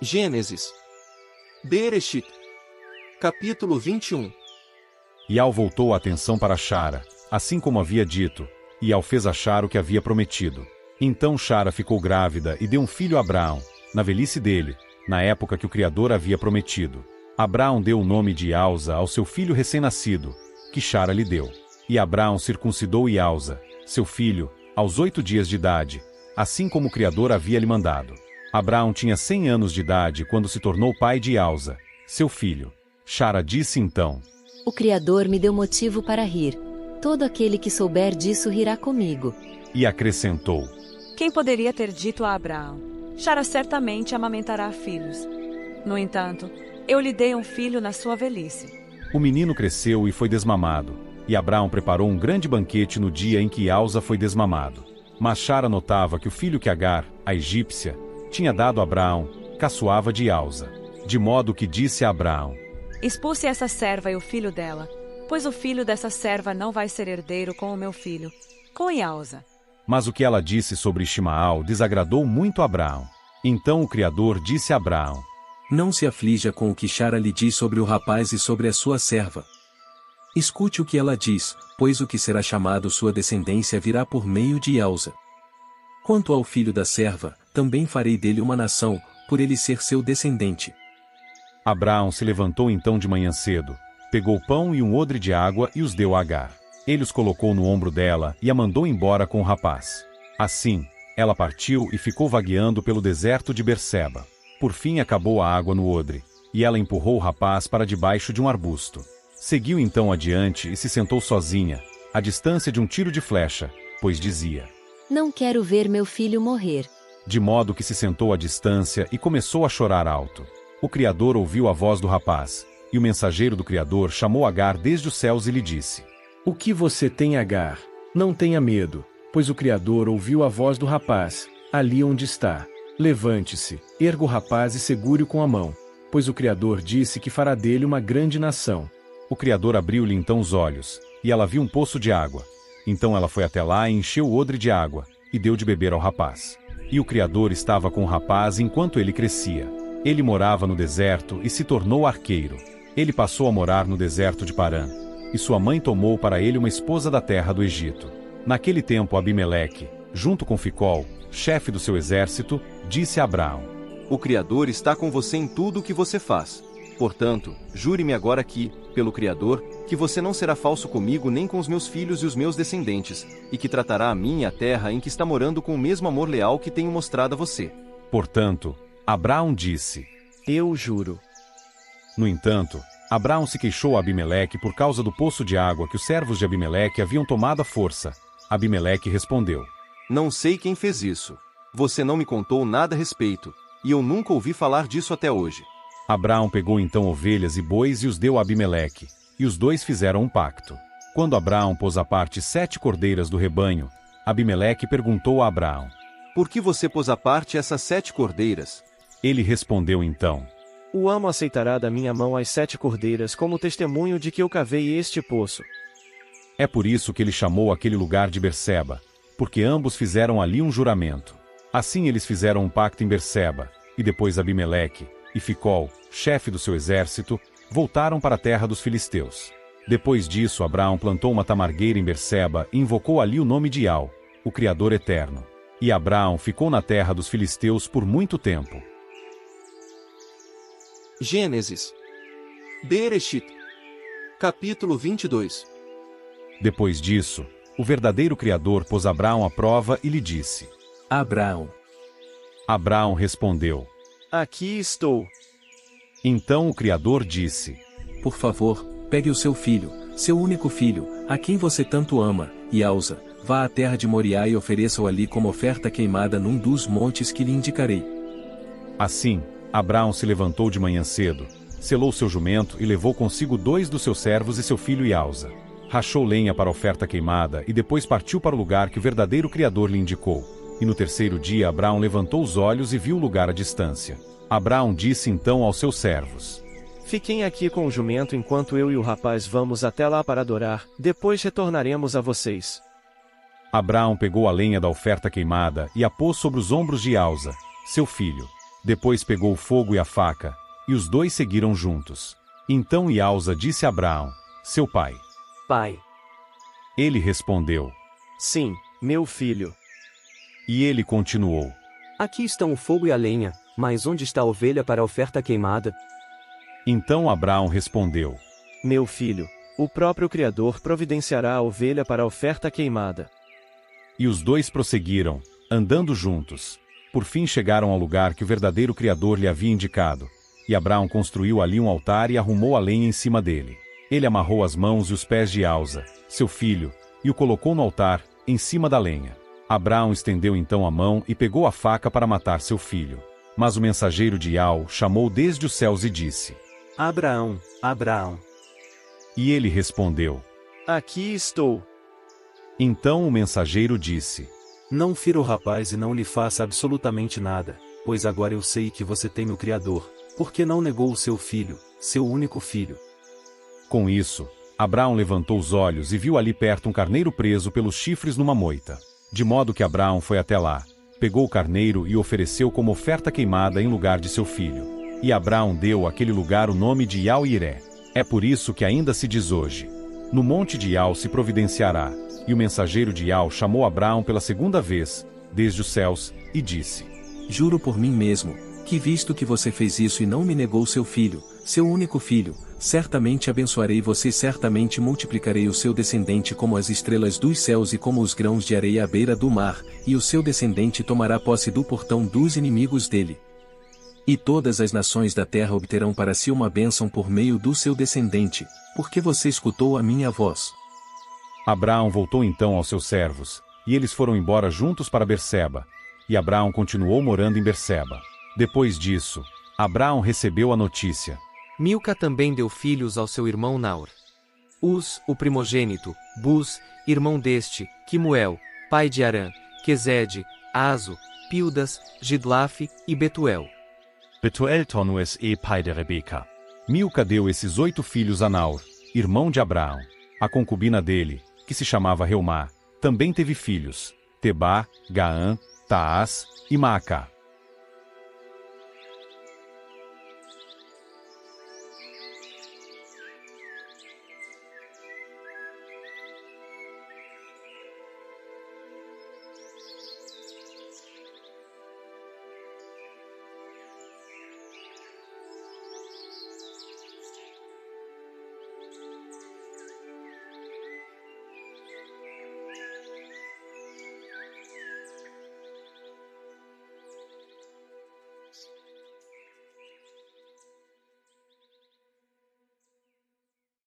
Gênesis. Bereshit. Capítulo 21. Ial voltou a atenção para Chara, assim como havia dito, e Ial fez a Chara o que havia prometido. Então Chara ficou grávida e deu um filho a Abraão, na velhice dele, na época que o Criador havia prometido. Abraão deu o nome de Ialza ao seu filho recém-nascido, que Chara lhe deu. E Abraão circuncidou Ialza, seu filho, aos 8 dias de idade, assim como o Criador havia lhe mandado. Abraão tinha 100 anos de idade quando se tornou pai de Ialza, seu filho. Chara disse então: O Criador me deu motivo para rir. Todo aquele que souber disso rirá comigo. E acrescentou: Quem poderia ter dito a Abraão: Chara certamente amamentará filhos. No entanto, eu lhe dei um filho na sua velhice. O menino cresceu e foi desmamado, e Abraão preparou um grande banquete no dia em que Ialza foi desmamado. Mas Chara notava que o filho que Agar, a egípcia, tinha dado a Abraão, caçoava de Ialza. De modo que disse a Abraão: Expulse essa serva e o filho dela, pois o filho dessa serva não vai ser herdeiro com o meu filho, com Ialza. Mas o que ela disse sobre Ismael desagradou muito a Abraão. Então o Criador disse a Abraão: Não se aflija com o que Chara lhe diz sobre o rapaz e sobre a sua serva. Escute o que ela diz, pois o que será chamado sua descendência virá por meio de Ialza. Quanto ao filho da serva, também farei dele uma nação, por ele ser seu descendente. Abraão se levantou então de manhã cedo, pegou pão e um odre de água e os deu a Agar. Ele os colocou no ombro dela e a mandou embora com o rapaz. Assim, ela partiu e ficou vagueando pelo deserto de Berseba. Por fim acabou a água no odre, e ela empurrou o rapaz para debaixo de um arbusto. Seguiu então adiante e se sentou sozinha, à distância de um tiro de flecha, pois dizia: Não quero ver meu filho morrer. De modo que se sentou à distância e começou a chorar alto. O Criador ouviu a voz do rapaz, e o mensageiro do Criador chamou Agar desde os céus e lhe disse: O que você tem, Agar? Não tenha medo, pois o Criador ouviu a voz do rapaz, ali onde está. Levante-se, erga o rapaz e segure-o com a mão, pois o Criador disse que fará dele uma grande nação. O Criador abriu-lhe então os olhos, e ela viu um poço de água. Então ela foi até lá e encheu o odre de água, e deu de beber ao rapaz. E o Criador estava com o rapaz enquanto ele crescia. Ele morava no deserto e se tornou arqueiro. Ele passou a morar no deserto de Parã. E sua mãe tomou para ele uma esposa da terra do Egito. Naquele tempo Abimeleque, junto com Ficol, chefe do seu exército, disse a Abraão: O Criador está com você em tudo o que você faz. Portanto, jure-me agora aqui, pelo Criador, que você não será falso comigo nem com os meus filhos e os meus descendentes, e que tratará a mim e a terra em que está morando com o mesmo amor leal que tenho mostrado a você. Portanto, Abraão disse: Eu juro. No entanto, Abraão se queixou a Abimeleque por causa do poço de água que os servos de Abimeleque haviam tomado à força. Abimeleque respondeu: Não sei quem fez isso. Você não me contou nada a respeito, e eu nunca ouvi falar disso até hoje. Abraão pegou então ovelhas e bois e os deu a Abimeleque, e os dois fizeram um pacto. Quando Abraão pôs à parte 7 cordeiras do rebanho, Abimeleque perguntou a Abraão: Por que você pôs à parte essas 7 cordeiras? Ele respondeu então: O amo aceitará da minha mão as 7 cordeiras como testemunho de que eu cavei este poço. É por isso que ele chamou aquele lugar de Berseba, porque ambos fizeram ali um juramento. Assim eles fizeram um pacto em Berseba, e depois Abimeleque e Ficol, chefe do seu exército, voltaram para a terra dos filisteus. Depois disso Abraão plantou uma tamargueira em Berseba e invocou ali o nome de Ial, o Criador eterno. E Abraão ficou na terra dos filisteus por muito tempo. Gênesis. Bereshit. Capítulo 22. Depois disso, o verdadeiro Criador pôs Abraão à prova e lhe disse: Abraão. Abraão respondeu: Aqui estou. Então o Criador disse: Por favor, pegue o seu filho, seu único filho, a quem você tanto ama, Ialza, vá à terra de Moriá e ofereça-o ali como oferta queimada num dos montes que lhe indicarei. Assim, Abraão se levantou de manhã cedo, selou seu jumento e levou consigo 2 dos seus servos e seu filho Ialza. Rachou lenha para a oferta queimada e depois partiu para o lugar que o verdadeiro Criador lhe indicou. E no terceiro dia Abraão levantou os olhos e viu o lugar à distância. Abraão disse então aos seus servos: Fiquem aqui com o jumento enquanto eu e o rapaz vamos até lá para adorar, depois retornaremos a vocês. Abraão pegou a lenha da oferta queimada e a pôs sobre os ombros de Ialza, seu filho. Depois pegou o fogo e a faca, e os dois seguiram juntos. Então Ialza disse a Abraão, seu pai. Pai. Ele respondeu. Sim, meu filho. E ele continuou. Aqui estão o fogo e a lenha, mas onde está a ovelha para a oferta queimada? Então Abraão respondeu. Meu filho, o próprio Criador providenciará a ovelha para a oferta queimada. E os dois prosseguiram, andando juntos. Por fim chegaram ao lugar que o verdadeiro Criador lhe havia indicado. E Abraão construiu ali um altar e arrumou a lenha em cima dele. Ele amarrou as mãos e os pés de Ialza, seu filho, e o colocou no altar, em cima da lenha. Abraão estendeu então a mão e pegou a faca para matar seu filho. Mas o mensageiro de Ial chamou desde os céus e disse. Abraão, Abraão. E ele respondeu. Aqui estou. Então o mensageiro disse. Não fira o rapaz e não lhe faça absolutamente nada, pois agora eu sei que você teme o Criador, porque não negou o seu filho, seu único filho. Com isso, Abraão levantou os olhos e viu ali perto um carneiro preso pelos chifres numa moita. De modo que Abraão foi até lá, pegou o carneiro e o ofereceu como oferta queimada em lugar de seu filho. E Abraão deu àquele lugar o nome de Ial-Iré. É por isso que ainda se diz hoje. No monte de Ial se providenciará. E o mensageiro de Ial chamou Abraão pela segunda vez, desde os céus, e disse. Juro por mim mesmo, que visto que você fez isso e não me negou seu filho, seu único filho, certamente abençoarei você e certamente multiplicarei o seu descendente como as estrelas dos céus e como os grãos de areia à beira do mar, e o seu descendente tomará posse do portão dos inimigos dele. E todas as nações da terra obterão para si uma bênção por meio do seu descendente, porque você escutou a minha voz. Abraão voltou então aos seus servos, e eles foram embora juntos para Berseba, e Abraão continuou morando em Berseba. Depois disso, Abraão recebeu a notícia. Milca também deu filhos ao seu irmão Naor. Uz, o primogênito, Buz, irmão deste, Quimuel, pai de Arã, Quezede, Azo, Pildas, Gidlaf e Betuel. Betuel tornou-se pai de Rebeca. Milca deu esses 8 filhos a Naor, irmão de Abraão. A concubina dele, que se chamava Reumá, também teve filhos, Tebá, Gaã, Taás e Maacá.